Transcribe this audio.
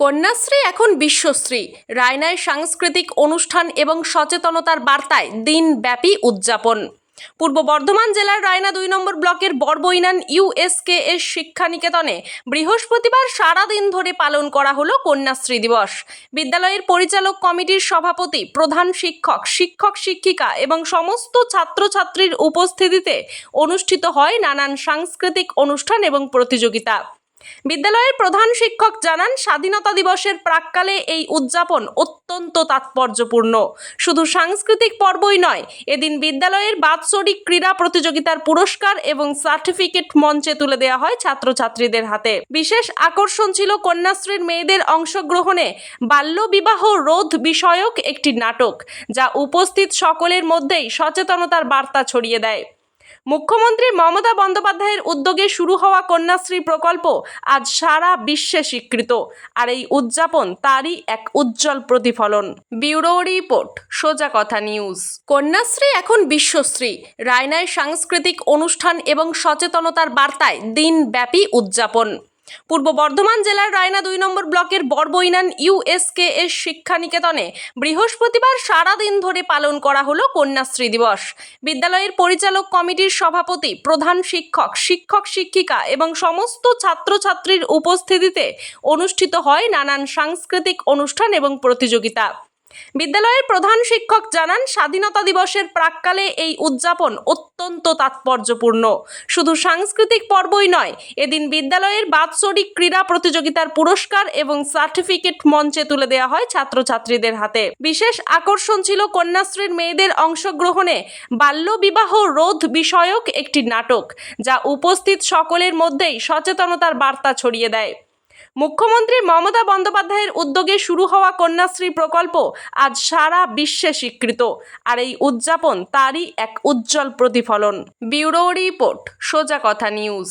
কন্যাশ্রী এখন বিশ্বশ্রী। রায়নায় সাংস্কৃতিক অনুষ্ঠান এবং সচেতনতার বার্তায় দিনব্যাপী উদযাপন। পূর্ব বর্ধমান জেলার রায়না 2 নম্বর ব্লকের বড়বইনান ইউএসকেএস শিক্ষানিকেতনে বৃহস্পতিবার সারাদিন ধরে পালন করা হলো কন্যাশ্রী দিবস। বিদ্যালয়ের পরিচালক কমিটির সভাপতি, প্রধান শিক্ষক, শিক্ষক শিক্ষিকা এবং সমস্ত ছাত্রছাত্রীর উপস্থিতিতে অনুষ্ঠিত হয় নানান সাংস্কৃতিক অনুষ্ঠান এবং প্রতিযোগিতা। বিদ্যালয়ের প্রধান শিক্ষক জানান, স্বাধীনতা দিবসের প্রাক্কালে এই উদযাপন অত্যন্ত তাৎপর্যপূর্ণ। শুধু সাংস্কৃতিক পর্বই নয়, এদিন বিদ্যালয়ের বাৎসরিক ক্রীড়া প্রতিযোগিতার পুরস্কার এবং সার্টিফিকেট মঞ্চে তুলে দেওয়া হয় ছাত্রছাত্রীদের হাতে। বিশেষ আকর্ষণ ছিল কন্যাশ্রীর মেয়েদের অংশগ্রহণে বাল্যবিবাহ রোধ বিষয়ক একটি নাটক, যা উপস্থিত সকলের মধ্যেই সচেতনতার বার্তা ছড়িয়ে দেয়। মুখ্যমন্ত্রী মমতা বন্দ্যোপাধ্যায়ের উদ্যোগে শুরু হওয়া কন্যাশ্রী প্রকল্প আজ সারা বিশ্বে স্বীকৃত, আর এই উদযাপন তারই এক উজ্জ্বল প্রতিফলন। ব্যুরো রিপোর্ট, সোজা কথা নিউজ। কন্যাশ্রী এখন বিশ্বশ্রী। রায়নায় সাংস্কৃতিক অনুষ্ঠান এবং সচেতনতার বার্তায় দিনব্যাপী উদযাপন। পূর্ব বর্ধমান জেলার রায়না 2 নম্বর ব্লকের বড়বইনান ইউএসকেএস শিক্ষানিকেতনে বৃহস্পতিবার সারাদিন ধরে পালন করা হলো কন্যাশ্রী দিবস। বিদ্যালয়ের পরিচালক কমিটির সভাপতি, প্রধান শিক্ষক, শিক্ষক শিক্ষিকা এবং সমস্ত ছাত্রছাত্রীর উপস্থিতিতে অনুষ্ঠিত হয় নানান সাংস্কৃতিক অনুষ্ঠান এবং প্রতিযোগিতা। বিদ্যালয়ের প্রধান শিক্ষক জানান, স্বাধীনতা দিবসের প্রাক্কালে এই উদযাপন অত্যন্ত তাৎপর্যপূর্ণ। শুধু সাংস্কৃতিক পর্বই নয়, এদিন বিদ্যালয়ের বাৎসরিক ক্রীড়া প্রতিযোগিতার পুরস্কার এবং সার্টিফিকেট মঞ্চে তুলে দেওয়া হয় ছাত্রছাত্রীদের হাতে। বিশেষ আকর্ষণ ছিল কন্যাশ্রীর মেয়েদের অংশগ্রহণে বাল্যবিবাহ রোধ বিষয়ক একটি নাটক, যা উপস্থিত সকলের মধ্যেই সচেতনতার বার্তা ছড়িয়ে দেয়। মুখ্যমন্ত্রী মমতা বন্দ্যোপাধ্যায়ের উদ্যোগে শুরু হওয়া কন্যাশ্রী প্রকল্প আজ সারা বিশ্বে স্বীকৃত, আর এই উদযাপন তারই এক উজ্জ্বল প্রতিফলন। ব্যুরো রিপোর্ট, সোজা কথা নিউজ।